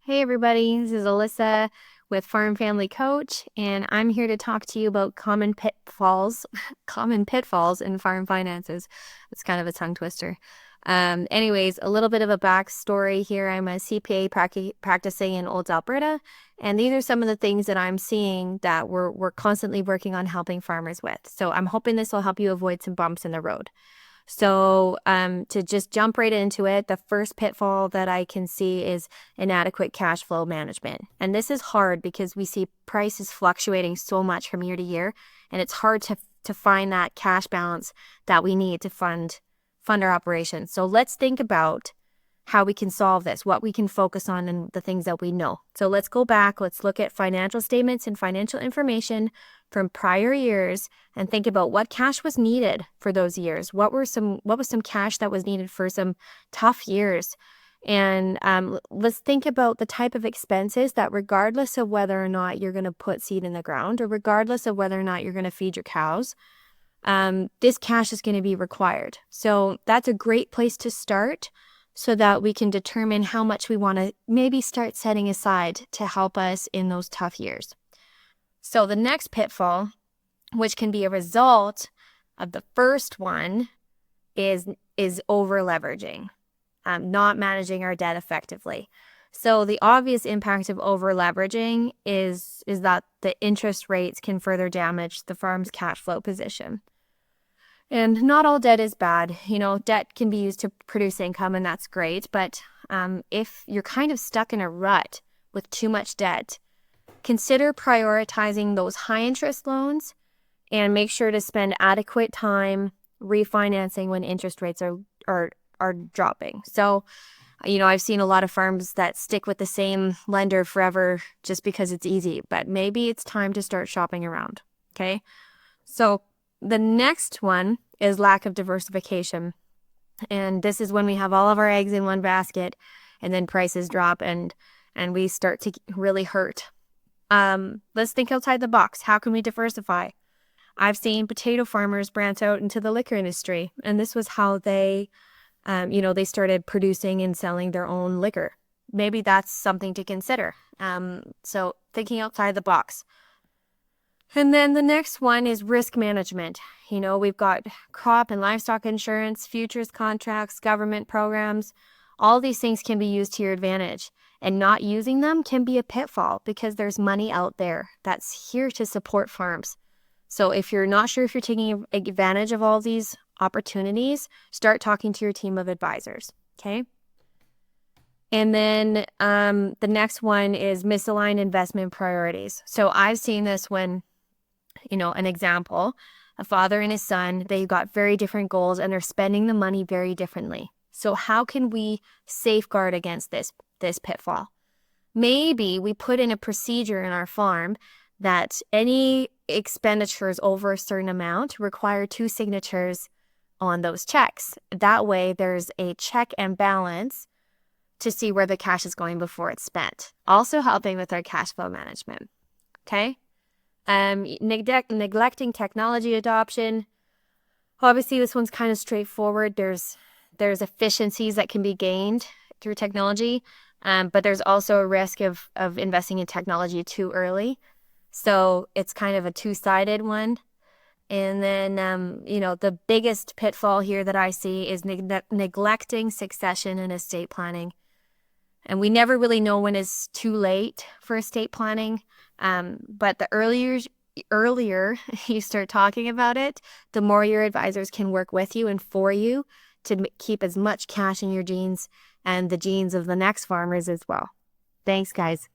Hey everybody, this is Alyssa with Family Coach, and I'm here to talk to you about common pitfalls, common pitfalls in farm finances. It's kind of a tongue twister. Anyways, a little bit of a backstory here. I'm a CPA practicing in Olds, Alberta, and these are some of the things that I'm seeing that we're constantly working on helping farmers with. So I'm hoping this will help you avoid some bumps in the road. So to just jump right into it, the first pitfall that I can see is inadequate cash flow management. And this is hard because we see prices fluctuating so much from year to year, and it's hard to find that cash balance that we need to fund our operations. So let's think about how we can solve this, what we can focus on, and the things that we know. So let's go back. Let's look at financial statements and financial information from prior years and think about what cash was needed for those years. What was some cash that was needed for some tough years? And let's think about the type of expenses that, regardless of whether or not you're going to put seed in the ground, or regardless of whether or not you're going to feed your cows, this cash is going to be required. So that's a great place to start, so that we can determine how much we want to maybe start setting aside to help us in those tough years. So the next pitfall, which can be a result of the first one, is over leveraging, not managing our debt effectively. So the obvious impact of over leveraging is that the interest rates can further damage the farm's cash flow position. And not all debt is bad. Debt can be used to produce income, and that's great. But if you're kind of stuck in a rut with too much debt, consider prioritizing those high interest loans and make sure to spend adequate time refinancing when interest rates are dropping. So, I've seen a lot of farms that stick with the same lender forever just because it's easy, but maybe it's time to start shopping around. Okay. So the next one is lack of diversification. And this is when we have all of our eggs in one basket and then prices drop and we start to really hurt. Let's think outside the box. How can we diversify? I've seen potato farmers branch out into the liquor industry, and this was how they started producing and selling their own liquor. Maybe that's something to consider. So thinking outside the box. And then the next one is risk management. We've got crop and livestock insurance, futures contracts, government programs. All these things can be used to your advantage, and not using them can be a pitfall because there's money out there that's here to support farms. So if you're not sure if you're taking advantage of all these opportunities, start talking to your team of advisors, okay? And then the next one is misaligned investment priorities. So I've seen this when, an example, a father and his son, they've got very different goals and they're spending the money very differently. So how can we safeguard against this pitfall? Maybe we put in a procedure in our farm that any expenditures over a certain amount require 2 signatures on those checks. That way there's a check and balance to see where the cash is going before it's spent. Also helping with our cash flow management. Okay? Neglecting technology adoption. Obviously, this one's kind of straightforward. There's efficiencies that can be gained through technology, but there's also a risk of investing in technology too early. So it's kind of a two-sided one. And then, the biggest pitfall here that I see is neglecting succession and estate planning. And we never really know when it's too late for estate planning. But the earlier you start talking about it, the more your advisors can work with you and for you to keep as much cash in your genes and the genes of the next farmers as well. Thanks, guys.